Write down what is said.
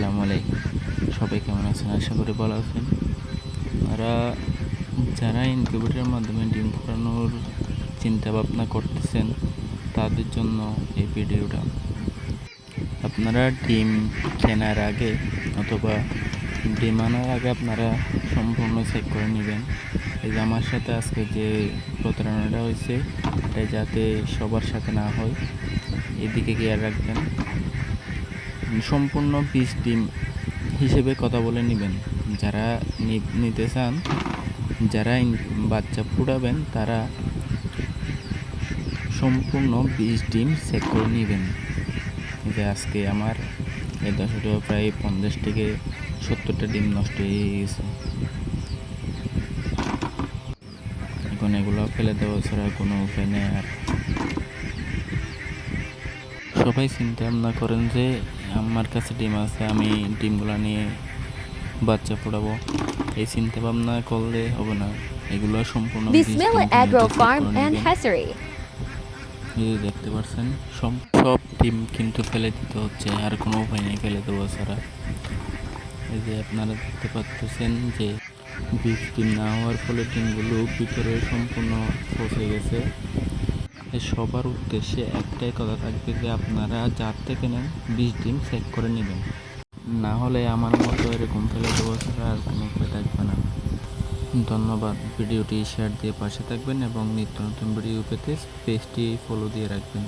আসসালামু আলাইকুম। সবাই কেমন আছেন? আশা করি ভালো আছেন। যারা ইনকিউবেটরের মাধ্যমে ডিম ফোটানোর চিন্তা ভাবনা করতেছেন তাদের জন্য এই ভিডিওটা। আপনারা ডিম কেনার আগে অথবা ডিম আনার আগে আপনারা সম্পূর্ণ চেক করে নেবেন। এই যে আমার সাথে আজকে যে প্রতারণাটা হয়েছে এটা যাতে সবার সাথে না হয় এদিকে খেয়াল রাখবেন। সম্পূর্ণ 20 ডিম হিসেবে কথা বলে নেবেন। যারা নিতে চান, যারা বাচ্চা ফুটাবেন তারা সম্পূর্ণ 20 ডিম চেক করে নেবেন। যে আজকে আমার এই 10টা প্রায় 50 থেকে 70টা ডিম নষ্ট হয়ে গেছে। এখন এগুলো ফেলে দেওয়া ছাড়া কোনো উপায় নেই। আর সবাই চিন্তা ভাবনা করেন যে আমার কাছে ডিম আছে, আমি ডিমগুলো নিয়ে বাচ্চা ফোটাবো। এই চিন্তা ভাবনা করলে হবে না। এগুলো সম্পূর্ণ Bismillah Agro Farm and Hatchery. এই দেখতে পাচ্ছেন সব ডিম কিন্তু ফেলে দিতে হচ্ছে, আর কোনো উপায় নেই ফেলে দেওয়া ছাড়া। এই যে আপনারা দেখতে পাচ্ছেন যে 20 ডিম না হওয়ার ফলে ডিমগুলো ভিতরে সম্পূর্ণ পচে গেছে। সবার উদ্দেশ্যে একটাই কথা থাকবে যে আপনারা যার থেকে নেন 20 ডিম চেক করে নেবেন, না হলে আমার মতো এরকম ফেলে দেওয়া ছাড়া আর কোনো উপায় থাকবে না। ধন্যবাদ। ভিডিওটি শেয়ার দিয়ে পাশে থাকবেন এবং নিত্য নতুন ভিডিও পেতে পেজটি ফলো দিয়ে রাখবেন।